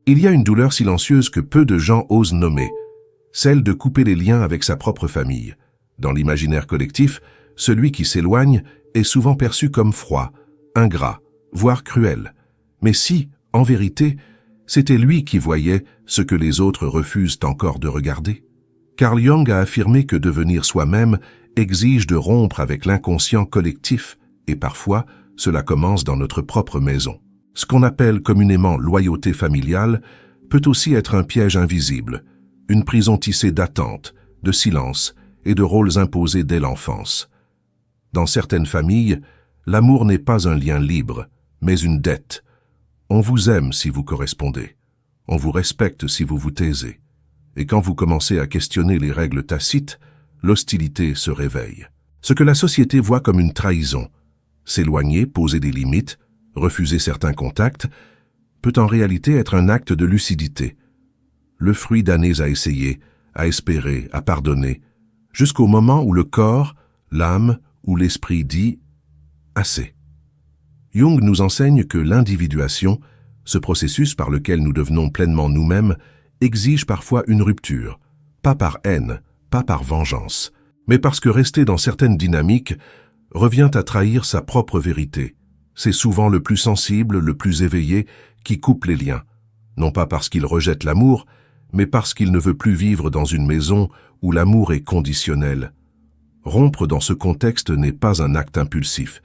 Il y a une douleur silencieuse que peu de gens osent nommer, celle de couper les liens avec sa propre famille. Dans l'imaginaire collectif, celui qui s'éloigne est souvent perçu comme froid, ingrat, voire cruel. Mais si, en vérité, c'était lui qui voyait ce que les autres refusent encore de regarder. Carl Jung a affirmé que devenir soi-même exige de rompre avec l'inconscient collectif, et parfois, cela commence dans notre propre maison. Ce qu'on appelle communément loyauté familiale peut aussi être un piège invisible, une prison tissée d'attentes, de silence et de rôles imposés dès l'enfance. Dans certaines familles, l'amour n'est pas un lien libre, mais une dette. On vous aime si vous correspondez, on vous respecte si vous vous taisez. Et quand vous commencez à questionner les règles tacites, l'hostilité se réveille. Ce que la société voit comme une trahison, s'éloigner, poser des limites, refuser certains contacts, peut en réalité être un acte de lucidité. Le fruit d'années à essayer, à espérer, à pardonner, jusqu'au moment où le corps, l'âme ou l'esprit dit « assez ». Jung nous enseigne que l'individuation, ce processus par lequel nous devenons pleinement nous-mêmes, exige parfois une rupture, pas par haine, pas par vengeance, mais parce que rester dans certaines dynamiques revient à trahir sa propre vérité. C'est souvent le plus sensible, le plus éveillé, qui coupe les liens, non pas parce qu'il rejette l'amour, mais parce qu'il ne veut plus vivre dans une maison où l'amour est conditionnel. Rompre dans ce contexte n'est pas un acte impulsif,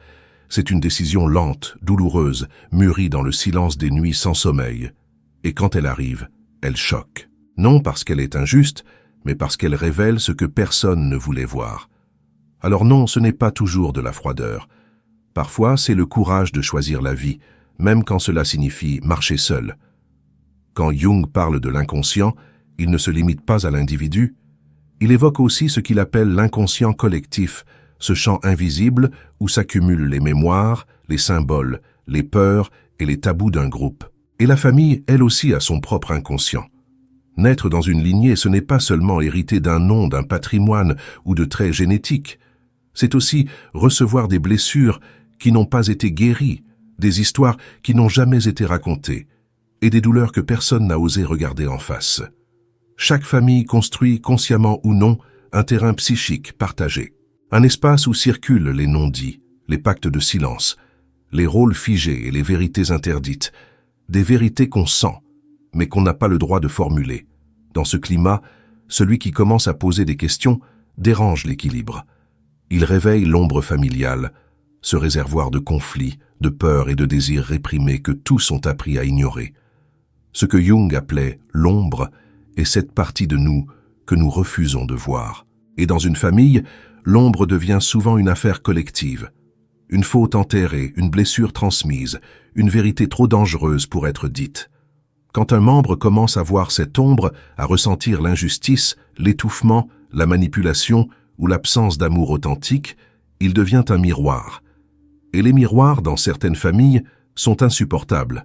c'est une décision lente, douloureuse, mûrie dans le silence des nuits sans sommeil. Et quand elle arrive, elle choque. Non parce qu'elle est injuste, mais parce qu'elle révèle ce que personne ne voulait voir. Alors non, ce n'est pas toujours de la froideur. Parfois, c'est le courage de choisir la vie, même quand cela signifie marcher seul. Quand Jung parle de l'inconscient, il ne se limite pas à l'individu. Il évoque aussi ce qu'il appelle l'inconscient collectif, ce champ invisible où s'accumulent les mémoires, les symboles, les peurs et les tabous d'un groupe. Et la famille, elle aussi, a son propre inconscient. Naître dans une lignée, ce n'est pas seulement hériter d'un nom, d'un patrimoine ou de traits génétiques. C'est aussi recevoir des blessures qui n'ont pas été guéries, des histoires qui n'ont jamais été racontées, et des douleurs que personne n'a osé regarder en face. Chaque famille construit, consciemment ou non, un terrain psychique partagé, un espace où circulent les non-dits, les pactes de silence, les rôles figés et les vérités interdites, des vérités qu'on sent, mais qu'on n'a pas le droit de formuler. Dans ce climat, celui qui commence à poser des questions dérange l'équilibre. Il réveille l'ombre familiale, ce réservoir de conflits, de peurs et de désirs réprimés que tous ont appris à ignorer. Ce que Jung appelait l'ombre est cette partie de nous que nous refusons de voir. Et dans une famille, l'ombre devient souvent une affaire collective. Une faute enterrée, une blessure transmise, une vérité trop dangereuse pour être dite. Quand un membre commence à voir cette ombre, à ressentir l'injustice, l'étouffement, la manipulation ou l'absence d'amour authentique, il devient un miroir. Et les miroirs, dans certaines familles, sont insupportables.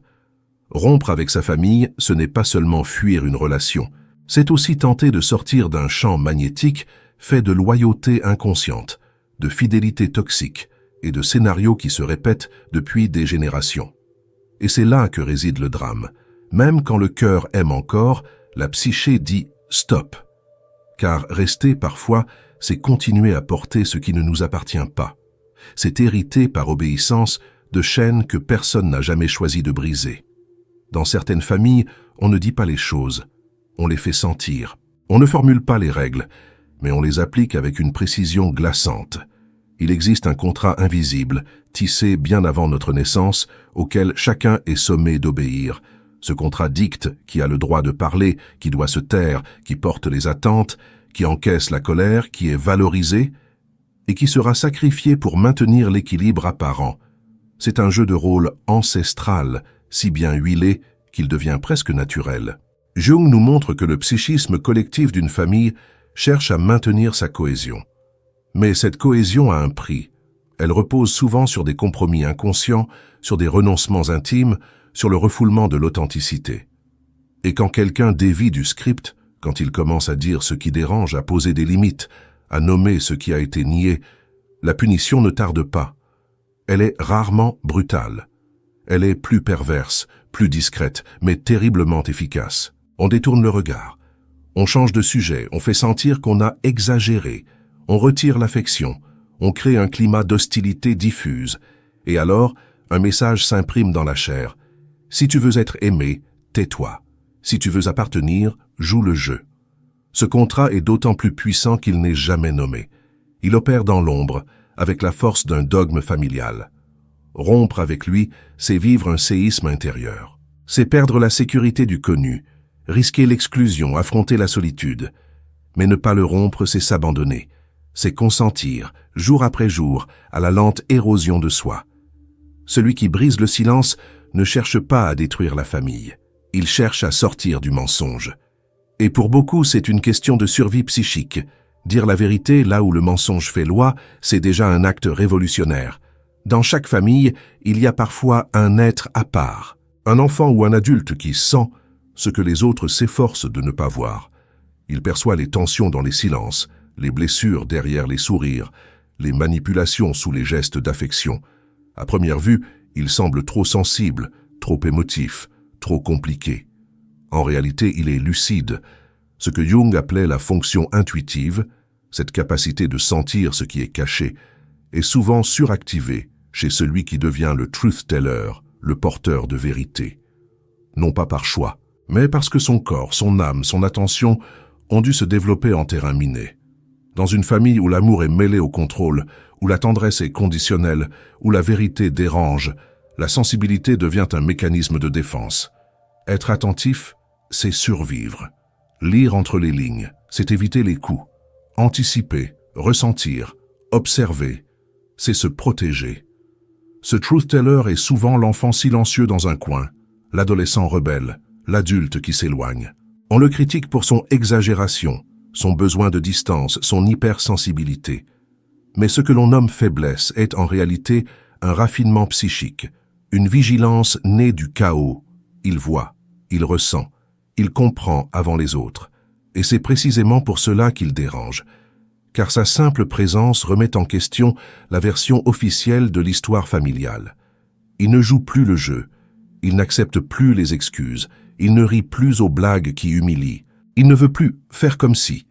Rompre avec sa famille, ce n'est pas seulement fuir une relation, c'est aussi tenter de sortir d'un champ magnétique fait de loyauté inconsciente, de fidélité toxique et de scénarios qui se répètent depuis des générations. Et c'est là que réside le drame. Même quand le cœur aime encore, la psyché dit « stop ». Car rester parfois, c'est continuer à porter ce qui ne nous appartient pas. C'est hériter par obéissance de chaînes que personne n'a jamais choisi de briser. Dans certaines familles, on ne dit pas les choses, on les fait sentir. On ne formule pas les règles, mais on les applique avec une précision glaçante. Il existe un contrat invisible, tissé bien avant notre naissance, auquel chacun est sommé d'obéir. Ce contrat dicte qui a le droit de parler, qui doit se taire, qui porte les attentes, qui encaisse la colère, qui est valorisé, et qui sera sacrifié pour maintenir l'équilibre apparent. C'est un jeu de rôle ancestral, si bien huilé qu'il devient presque naturel. Jung nous montre que le psychisme collectif d'une famille cherche à maintenir sa cohésion. Mais cette cohésion a un prix. Elle repose souvent sur des compromis inconscients, sur des renoncements intimes, sur le refoulement de l'authenticité. Et quand quelqu'un dévie du script, quand il commence à dire ce qui dérange, à poser des limites, à nommer ce qui a été nié, la punition ne tarde pas. Elle est rarement brutale. Elle est plus perverse, plus discrète, mais terriblement efficace. On détourne le regard. On change de sujet, on fait sentir qu'on a exagéré. On retire l'affection. On crée un climat d'hostilité diffuse. Et alors, un message s'imprime dans la chair. Si tu veux être aimé, tais-toi. Si tu veux appartenir, joue le jeu. Ce contrat est d'autant plus puissant qu'il n'est jamais nommé. Il opère dans l'ombre, avec la force d'un dogme familial. Rompre avec lui, c'est vivre un séisme intérieur. C'est perdre la sécurité du connu, risquer l'exclusion, affronter la solitude. Mais ne pas le rompre, c'est s'abandonner. C'est consentir, jour après jour, à la lente érosion de soi. Celui qui brise le silence ne cherche pas à détruire la famille. Il cherche à sortir du mensonge. Et pour beaucoup, c'est une question de survie psychique. Dire la vérité là où le mensonge fait loi, c'est déjà un acte révolutionnaire. Dans chaque famille, il y a parfois un être à part, un enfant ou un adulte qui sent ce que les autres s'efforcent de ne pas voir. Il perçoit les tensions dans les silences, les blessures derrière les sourires, les manipulations sous les gestes d'affection. À première vue, il semble trop sensible, trop émotif, trop compliqué. En réalité, il est lucide. Ce que Jung appelait la fonction intuitive, cette capacité de sentir ce qui est caché, est souvent suractivée chez celui qui devient le truth teller, le porteur de vérité. Non pas par choix, mais parce que son corps, son âme, son attention ont dû se développer en terrain miné. Dans une famille où l'amour est mêlé au contrôle, où la tendresse est conditionnelle, où la vérité dérange, la sensibilité devient un mécanisme de défense. Être attentif, c'est survivre. Lire entre les lignes, c'est éviter les coups. Anticiper, ressentir, observer, c'est se protéger. Ce truth-teller est souvent l'enfant silencieux dans un coin, l'adolescent rebelle, l'adulte qui s'éloigne. On le critique pour son exagération, son besoin de distance, son hypersensibilité. Mais ce que l'on nomme faiblesse est en réalité un raffinement psychique, une vigilance née du chaos. Il voit, il ressent, il comprend avant les autres. Et c'est précisément pour cela qu'il dérange, car sa simple présence remet en question la version officielle de l'histoire familiale. Il ne joue plus le jeu, il n'accepte plus les excuses, il ne rit plus aux blagues qui humilient, il ne veut plus faire comme si.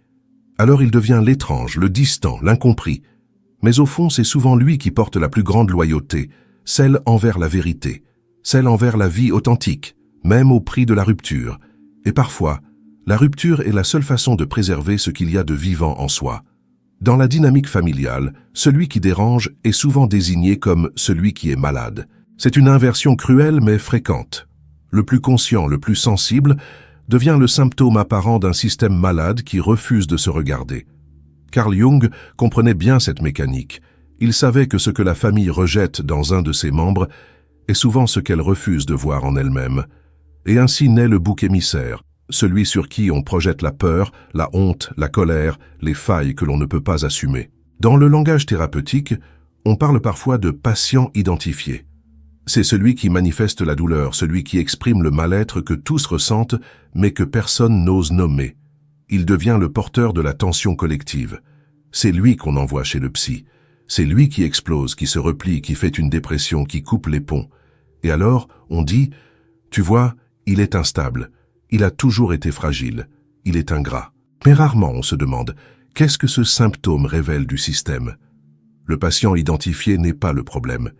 Alors il devient l'étrange, le distant, l'incompris. Mais au fond, c'est souvent lui qui porte la plus grande loyauté, celle envers la vérité, celle envers la vie authentique, même au prix de la rupture. Et parfois, la rupture est la seule façon de préserver ce qu'il y a de vivant en soi. Dans la dynamique familiale, celui qui dérange est souvent désigné comme celui qui est malade. C'est une inversion cruelle mais fréquente. Le plus conscient, le plus sensible, devient le symptôme apparent d'un système malade qui refuse de se regarder. Carl Jung comprenait bien cette mécanique. Il savait que ce que la famille rejette dans un de ses membres est souvent ce qu'elle refuse de voir en elle-même. Et ainsi naît le bouc émissaire, celui sur qui on projette la peur, la honte, la colère, les failles que l'on ne peut pas assumer. Dans le langage thérapeutique, on parle parfois de patient identifié. C'est celui qui manifeste la douleur, celui qui exprime le mal-être que tous ressentent, mais que personne n'ose nommer. Il devient le porteur de la tension collective. C'est lui qu'on envoie chez le psy. C'est lui qui explose, qui se replie, qui fait une dépression, qui coupe les ponts. Et alors, on dit, tu vois, il est instable. Il a toujours été fragile. Il est ingrat. Mais rarement on se demande, qu'est-ce que ce symptôme révèle du système? Le patient identifié n'est pas le problème.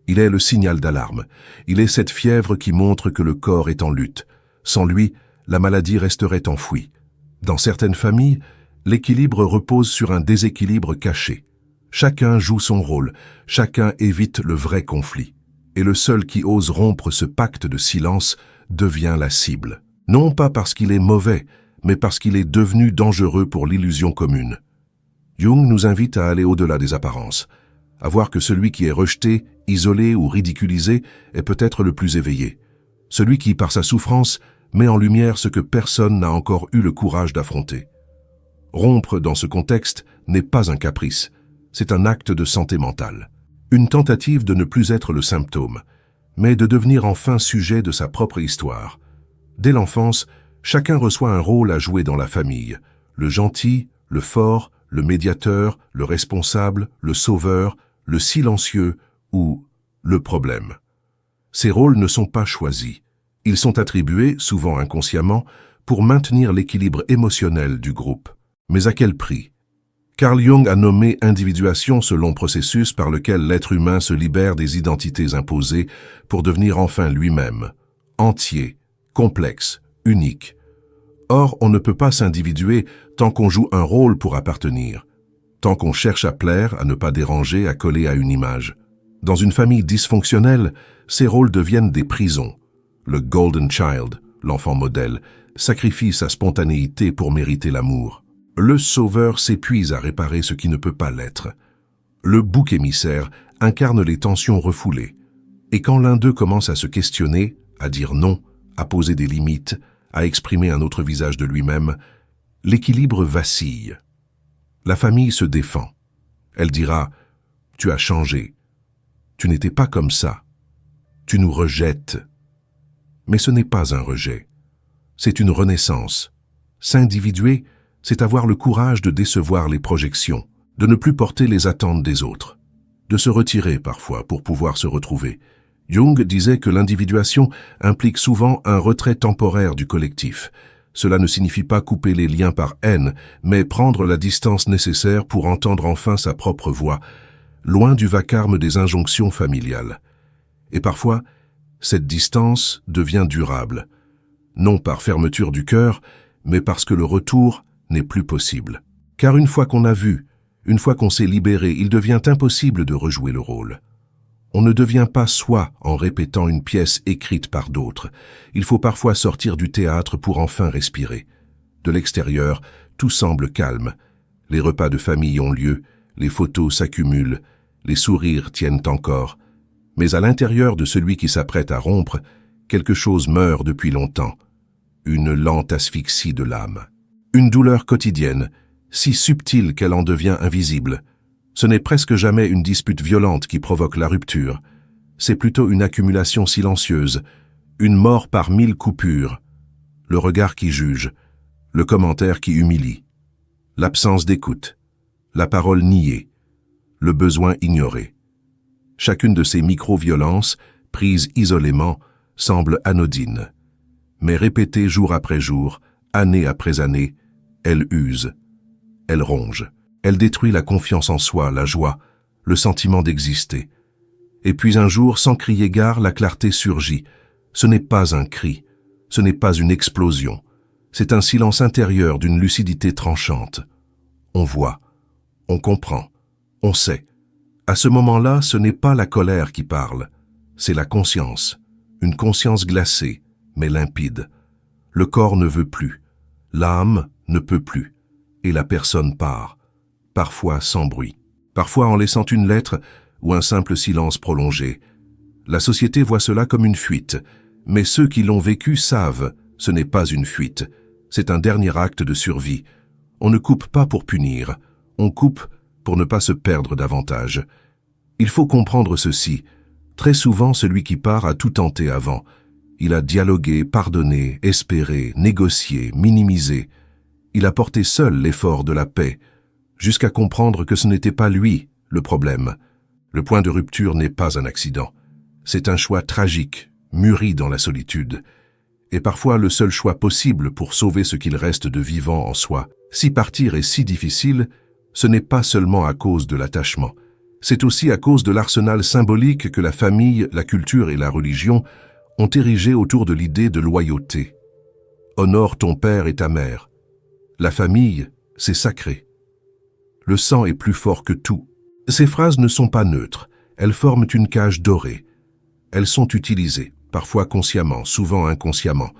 Il est le signal d'alarme. Il est cette fièvre qui montre que le corps est en lutte. Sans lui, la maladie resterait enfouie. Dans certaines familles, l'équilibre repose sur un déséquilibre caché. Chacun joue son rôle, chacun évite le vrai conflit. Et le seul qui ose rompre ce pacte de silence devient la cible. Non pas parce qu'il est mauvais, mais parce qu'il est devenu dangereux pour l'illusion commune. Jung nous invite à aller au-delà des apparences, à voir que celui qui est rejeté, isolé ou ridiculisé est peut-être le plus éveillé. Celui qui, par sa souffrance, met en lumière ce que personne n'a encore eu le courage d'affronter. Rompre dans ce contexte n'est pas un caprice, c'est un acte de santé mentale. Une tentative de ne plus être le symptôme, mais de devenir enfin sujet de sa propre histoire. Dès l'enfance, chacun reçoit un rôle à jouer dans la famille. Le gentil, le fort, le médiateur, le responsable, le sauveur, le silencieux ou le problème. Ces rôles ne sont pas choisis. Ils sont attribués, souvent inconsciemment, pour maintenir l'équilibre émotionnel du groupe. Mais à quel prix? Carl Jung a nommé individuation ce long processus par lequel l'être humain se libère des identités imposées pour devenir enfin lui-même, entier, complexe, unique. Or, on ne peut pas s'individuer tant qu'on joue un rôle pour appartenir, tant qu'on cherche à plaire, à ne pas déranger, à coller à une image. Dans une famille dysfonctionnelle, ces rôles deviennent des prisons. Le Golden Child, l'enfant modèle, sacrifie sa spontanéité pour mériter l'amour. Le sauveur s'épuise à réparer ce qui ne peut pas l'être. Le bouc émissaire incarne les tensions refoulées. Et quand l'un d'eux commence à se questionner, à dire non, à poser des limites, à exprimer un autre visage de lui-même, l'équilibre vacille. La famille se défend. Elle dira « Tu as changé. Tu n'étais pas comme ça. Tu nous rejettes. » Mais ce n'est pas un rejet. C'est une renaissance. S'individuer, c'est avoir le courage de décevoir les projections, de ne plus porter les attentes des autres, de se retirer parfois pour pouvoir se retrouver. Jung disait que l'individuation implique souvent un retrait temporaire du collectif. Cela ne signifie pas couper les liens par haine, mais prendre la distance nécessaire pour entendre enfin sa propre voix, loin du vacarme des injonctions familiales. Et parfois, cette distance devient durable, non par fermeture du cœur, mais parce que le retour n'est plus possible. Car une fois qu'on a vu, une fois qu'on s'est libéré, il devient impossible de rejouer le rôle. On ne devient pas soi en répétant une pièce écrite par d'autres. Il faut parfois sortir du théâtre pour enfin respirer. De l'extérieur, tout semble calme. Les repas de famille ont lieu, les photos s'accumulent, les sourires tiennent encore. Mais à l'intérieur de celui qui s'apprête à rompre, quelque chose meurt depuis longtemps. Une lente asphyxie de l'âme. Une douleur quotidienne, si subtile qu'elle en devient invisible. Ce n'est presque jamais une dispute violente qui provoque la rupture. C'est plutôt une accumulation silencieuse, une mort par 1000 coupures. Le regard qui juge, le commentaire qui humilie, l'absence d'écoute, la parole niée, le besoin ignoré. Chacune de ces micro-violences, prises isolément, semble anodine. Mais répétée jour après jour, année après année, elle use, elle ronge, elle détruit la confiance en soi, la joie, le sentiment d'exister. Et puis un jour, sans crier gare, la clarté surgit. Ce n'est pas un cri, ce n'est pas une explosion, c'est un silence intérieur d'une lucidité tranchante. On voit, on comprend, on sait. À ce moment-là, ce n'est pas la colère qui parle, c'est la conscience, une conscience glacée, mais limpide. Le corps ne veut plus, l'âme ne peut plus, et la personne part, parfois sans bruit, parfois en laissant une lettre ou un simple silence prolongé. La société voit cela comme une fuite, mais ceux qui l'ont vécu savent, ce n'est pas une fuite, c'est un dernier acte de survie. On ne coupe pas pour punir, on coupe pour ne pas se perdre davantage. Il faut comprendre ceci. Très souvent, celui qui part a tout tenté avant. Il a dialogué, pardonné, espéré, négocié, minimisé. Il a porté seul l'effort de la paix, jusqu'à comprendre que ce n'était pas lui le problème. Le point de rupture n'est pas un accident. C'est un choix tragique, mûri dans la solitude, et parfois le seul choix possible pour sauver ce qu'il reste de vivant en soi. Si partir est si difficile, ce n'est pas seulement à cause de l'attachement. C'est aussi à cause de l'arsenal symbolique que la famille, la culture et la religion ont érigé autour de l'idée de loyauté. Honore ton père et ta mère. La famille, c'est sacré. Le sang est plus fort que tout. Ces phrases ne sont pas neutres, elles forment une cage dorée. Elles sont utilisées, parfois consciemment, souvent inconsciemment,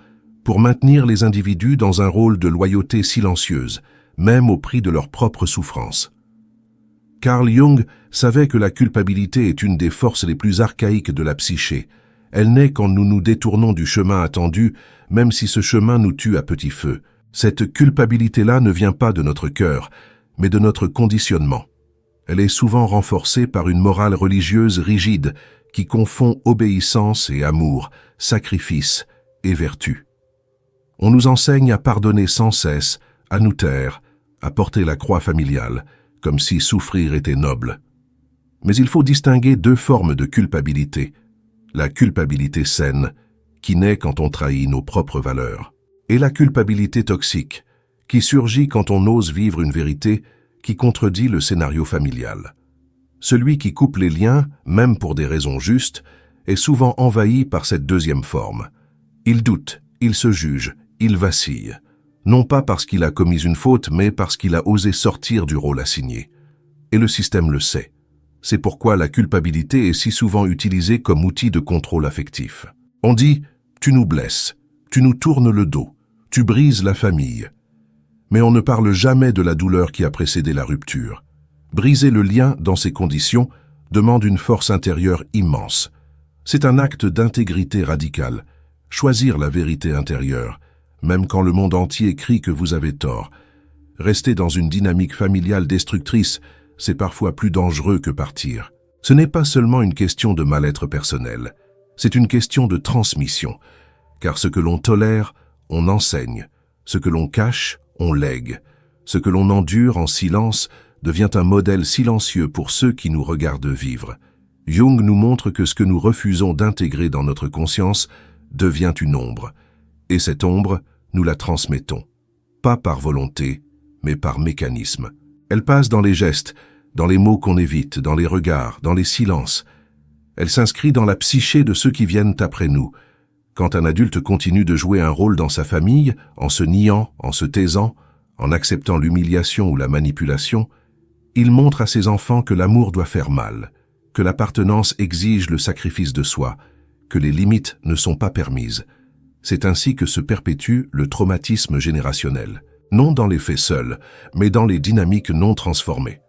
pour maintenir les individus dans un rôle de loyauté silencieuse, même au prix de leur propre souffrance. Carl Jung savait que la culpabilité est une des forces les plus archaïques de la psyché. Elle naît quand nous nous détournons du chemin attendu, même si ce chemin nous tue à petit feu. Cette culpabilité-là ne vient pas de notre cœur, mais de notre conditionnement. Elle est souvent renforcée par une morale religieuse rigide qui confond obéissance et amour, sacrifice et vertu. On nous enseigne à pardonner sans cesse, à nous taire, à porter la croix familiale, comme si souffrir était noble. Mais il faut distinguer deux formes de culpabilité. La culpabilité saine, qui naît quand on trahit nos propres valeurs. Et la culpabilité toxique, qui surgit quand on ose vivre une vérité qui contredit le scénario familial. Celui qui coupe les liens, même pour des raisons justes, est souvent envahi par cette deuxième forme. Il doute, il se juge, il vacille. Non pas parce qu'il a commis une faute, mais parce qu'il a osé sortir du rôle assigné. Et le système le sait. C'est pourquoi la culpabilité est si souvent utilisée comme outil de contrôle affectif. On dit « tu nous blesses, tu nous tournes le dos, tu brises la famille ». Mais on ne parle jamais de la douleur qui a précédé la rupture. Briser le lien dans ces conditions demande une force intérieure immense. C'est un acte d'intégrité radicale. Choisir la vérité intérieure, même quand le monde entier crie que vous avez tort. Rester dans une dynamique familiale destructrice, c'est parfois plus dangereux que partir. Ce n'est pas seulement une question de mal-être personnel, c'est une question de transmission. Car ce que l'on tolère, on enseigne. Ce que l'on cache, on lègue. Ce que l'on endure en silence devient un modèle silencieux pour ceux qui nous regardent vivre. Jung nous montre que ce que nous refusons d'intégrer dans notre conscience devient une ombre. Et cette ombre, nous la transmettons. Pas par volonté, mais par mécanisme. Elle passe dans les gestes, dans les mots qu'on évite, dans les regards, dans les silences. Elle s'inscrit dans la psyché de ceux qui viennent après nous. Quand un adulte continue de jouer un rôle dans sa famille, en se niant, en se taisant, en acceptant l'humiliation ou la manipulation, il montre à ses enfants que l'amour doit faire mal, que l'appartenance exige le sacrifice de soi, que les limites ne sont pas permises. C'est ainsi que se perpétue le traumatisme générationnel, non dans les faits seuls, mais dans les dynamiques non transformées.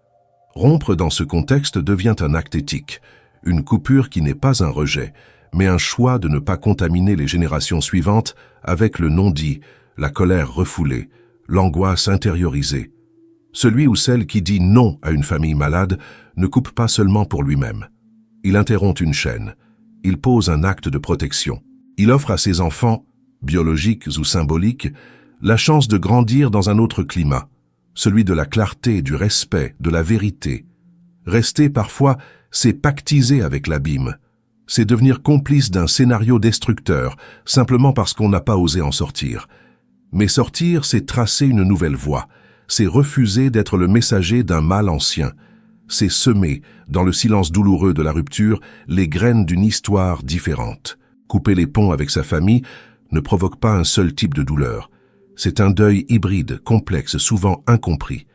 Rompre dans ce contexte devient un acte éthique, une coupure qui n'est pas un rejet, mais un choix de ne pas contaminer les générations suivantes avec le non-dit, la colère refoulée, l'angoisse intériorisée. Celui ou celle qui dit non à une famille malade ne coupe pas seulement pour lui-même. Il interrompt une chaîne. Il pose un acte de protection. Il offre à ses enfants, biologiques ou symboliques, la chance de grandir dans un autre climat, celui de la clarté, du respect, de la vérité. Rester parfois, c'est pactiser avec l'abîme. C'est devenir complice d'un scénario destructeur, simplement parce qu'on n'a pas osé en sortir. Mais sortir, c'est tracer une nouvelle voie. C'est refuser d'être le messager d'un mal ancien. C'est semer, dans le silence douloureux de la rupture, les graines d'une histoire différente. Couper les ponts avec sa famille ne provoque pas un seul type de douleur. C'est un deuil hybride, complexe, souvent incompris.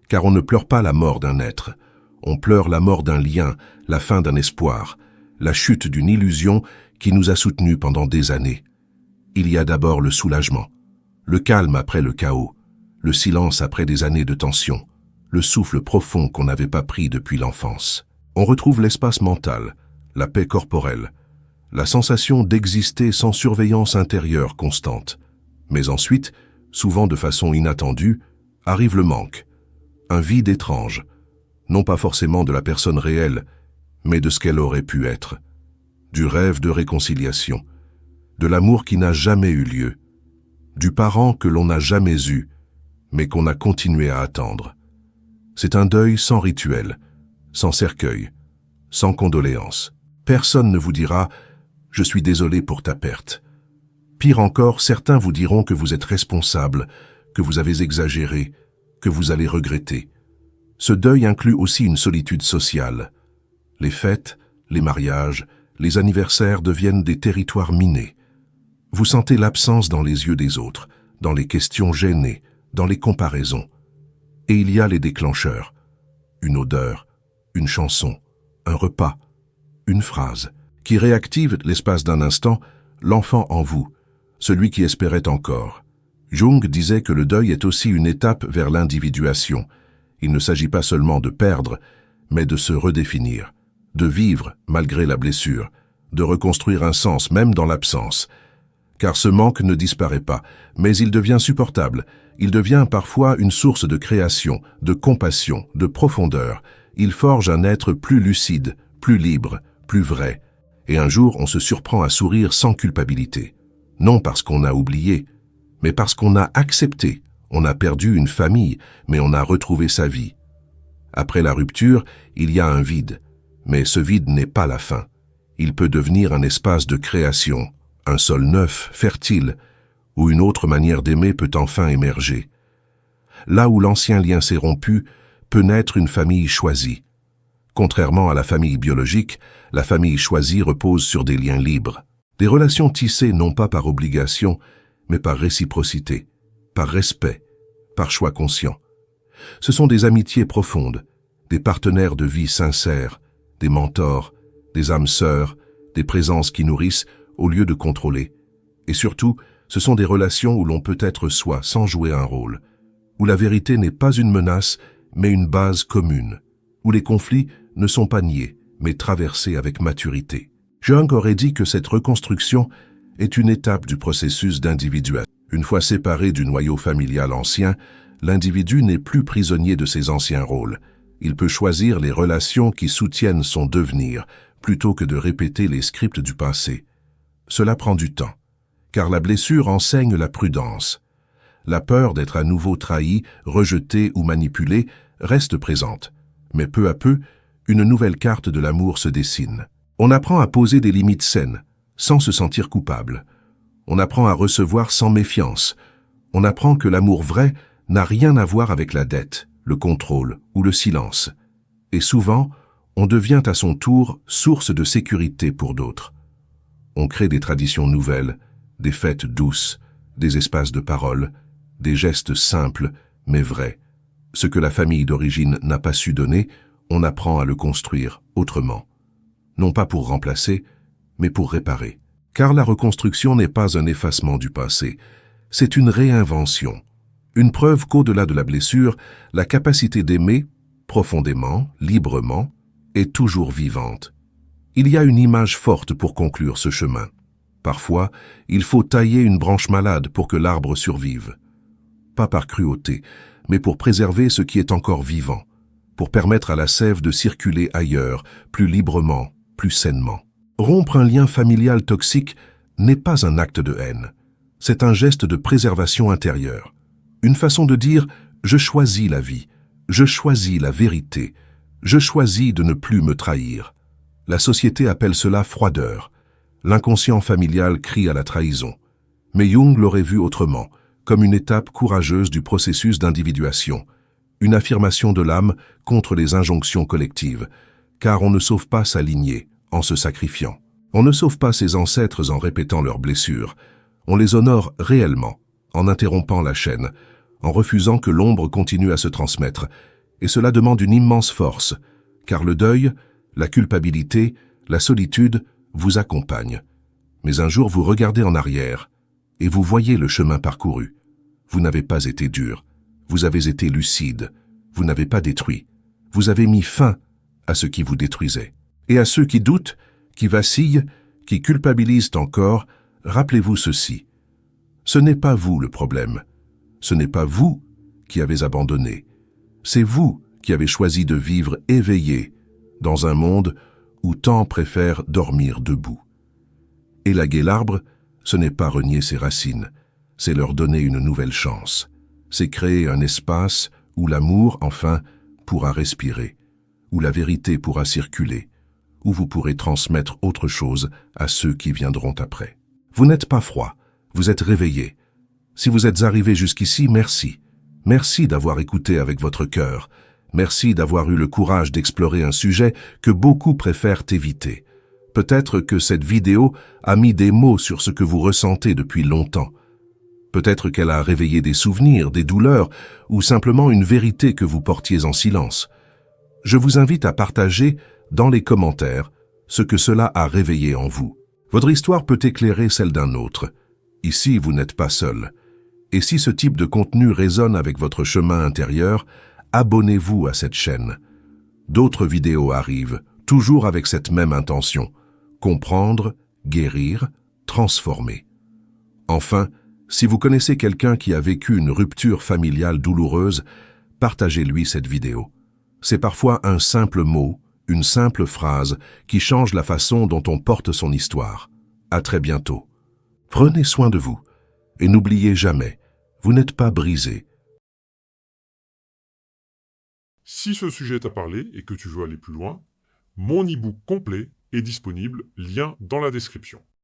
Car on ne pleure pas la mort d'un être. On pleure la mort d'un lien, la fin d'un espoir, la chute d'une illusion qui nous a soutenus pendant des années. Il y a d'abord le soulagement, le calme après le chaos, le silence après des années de tension, le souffle profond qu'on n'avait pas pris depuis l'enfance. On retrouve l'espace mental, la paix corporelle, la sensation d'exister sans surveillance intérieure constante. Mais ensuite, souvent de façon inattendue, arrive le manque, un vide étrange, non pas forcément de la personne réelle, mais de ce qu'elle aurait pu être, du rêve de réconciliation, de l'amour qui n'a jamais eu lieu, du parent que l'on n'a jamais eu, mais qu'on a continué à attendre. C'est un deuil sans rituel, sans cercueil, sans condoléances. Personne ne vous dira « je suis désolé pour ta perte ». Pire encore, certains vous diront que vous êtes responsable, que vous avez exagéré, que vous allez regretter. Ce deuil inclut aussi une solitude sociale. Les fêtes, les mariages, les anniversaires deviennent des territoires minés. Vous sentez l'absence dans les yeux des autres, dans les questions gênées, dans les comparaisons. Et il y a les déclencheurs. Une odeur, une chanson, un repas, une phrase, qui réactive l'espace d'un instant l'enfant en vous, celui qui espérait encore. Jung disait que le deuil est aussi une étape vers l'individuation. Il ne s'agit pas seulement de perdre, mais de se redéfinir, de vivre malgré la blessure, de reconstruire un sens même dans l'absence. Car ce manque ne disparaît pas, mais il devient supportable. Il devient parfois une source de création, de compassion, de profondeur. Il forge un être plus lucide, plus libre, plus vrai. Et un jour, on se surprend à sourire sans culpabilité. Non parce qu'on a oublié, mais parce qu'on a accepté. On a perdu une famille, mais on a retrouvé sa vie. Après la rupture, il y a un vide. Mais ce vide n'est pas la fin. Il peut devenir un espace de création, un sol neuf, fertile, où une autre manière d'aimer peut enfin émerger. Là où l'ancien lien s'est rompu, peut naître une famille choisie. Contrairement à la famille biologique, la famille choisie repose sur des liens libres. Des relations tissées non pas par obligation, mais par réciprocité, par respect, par choix conscient. Ce sont des amitiés profondes, des partenaires de vie sincères, des mentors, des âmes sœurs, des présences qui nourrissent au lieu de contrôler. Et surtout, ce sont des relations où l'on peut être soi sans jouer un rôle, où la vérité n'est pas une menace, mais une base commune, où les conflits ne sont pas niés, mais traversés avec maturité. Jung aurait dit que cette reconstruction est une étape du processus d'individuation. Une fois séparé du noyau familial ancien, l'individu n'est plus prisonnier de ses anciens rôles. Il peut choisir les relations qui soutiennent son devenir, plutôt que de répéter les scripts du passé. Cela prend du temps, car la blessure enseigne la prudence. La peur d'être à nouveau trahi, rejeté ou manipulé reste présente, mais peu à peu, une nouvelle carte de l'amour se dessine. On apprend à poser des limites saines, sans se sentir coupable. On apprend à recevoir sans méfiance. On apprend que l'amour vrai n'a rien à voir avec la dette, le contrôle ou le silence. Et souvent, on devient à son tour source de sécurité pour d'autres. On crée des traditions nouvelles, des fêtes douces, des espaces de parole, des gestes simples mais vrais. Ce que la famille d'origine n'a pas su donner, on apprend à le construire autrement. Non pas pour remplacer, mais pour réparer. Car la reconstruction n'est pas un effacement du passé, c'est une réinvention. Une preuve qu'au-delà de la blessure, la capacité d'aimer, profondément, librement, est toujours vivante. Il y a une image forte pour conclure ce chemin. Parfois, il faut tailler une branche malade pour que l'arbre survive. Pas par cruauté, mais pour préserver ce qui est encore vivant, pour permettre à la sève de circuler ailleurs, plus librement, plus sainement. Rompre un lien familial toxique n'est pas un acte de haine. C'est un geste de préservation intérieure. Une façon de dire « je choisis la vie, je choisis la vérité, je choisis de ne plus me trahir ». La société appelle cela froideur. L'inconscient familial crie à la trahison. Mais Jung l'aurait vu autrement, comme une étape courageuse du processus d'individuation, une affirmation de l'âme contre les injonctions collectives, car on ne sauve pas sa lignée en se sacrifiant. On ne sauve pas ses ancêtres en répétant leurs blessures. On les honore réellement, en interrompant la chaîne, en refusant que l'ombre continue à se transmettre. Et cela demande une immense force, car le deuil, la culpabilité, la solitude vous accompagnent. Mais un jour vous regardez en arrière, et vous voyez le chemin parcouru. Vous n'avez pas été dur, vous avez été lucide, vous n'avez pas détruit. Vous avez mis fin à ce qui vous détruisait. Et à ceux qui doutent, qui vacillent, qui culpabilisent encore, rappelez-vous ceci. Ce n'est pas vous le problème. Ce n'est pas vous qui avez abandonné. C'est vous qui avez choisi de vivre éveillé dans un monde où tant préfèrent dormir debout. Élaguer l'arbre, ce n'est pas renier ses racines, c'est leur donner une nouvelle chance. C'est créer un espace où l'amour, enfin, pourra respirer, où la vérité pourra circuler, où vous pourrez transmettre autre chose à ceux qui viendront après. Vous n'êtes pas froid, vous êtes réveillé. Si vous êtes arrivé jusqu'ici, merci. Merci d'avoir écouté avec votre cœur. Merci d'avoir eu le courage d'explorer un sujet que beaucoup préfèrent éviter. Peut-être que cette vidéo a mis des mots sur ce que vous ressentez depuis longtemps. Peut-être qu'elle a réveillé des souvenirs, des douleurs, ou simplement une vérité que vous portiez en silence. Je vous invite à partager dans les commentaires ce que cela a réveillé en vous. Votre histoire peut éclairer celle d'un autre. Ici, vous n'êtes pas seul. Et si ce type de contenu résonne avec votre chemin intérieur, abonnez-vous à cette chaîne. D'autres vidéos arrivent, toujours avec cette même intention. Comprendre, guérir, transformer. Enfin, si vous connaissez quelqu'un qui a vécu une rupture familiale douloureuse, partagez-lui cette vidéo. C'est parfois un simple mot, une simple phrase qui change la façon dont on porte son histoire. À très bientôt. Prenez soin de vous et n'oubliez jamais, vous n'êtes pas brisé. Si ce sujet t'a parlé et que tu veux aller plus loin, mon e-book complet est disponible, lien dans la description.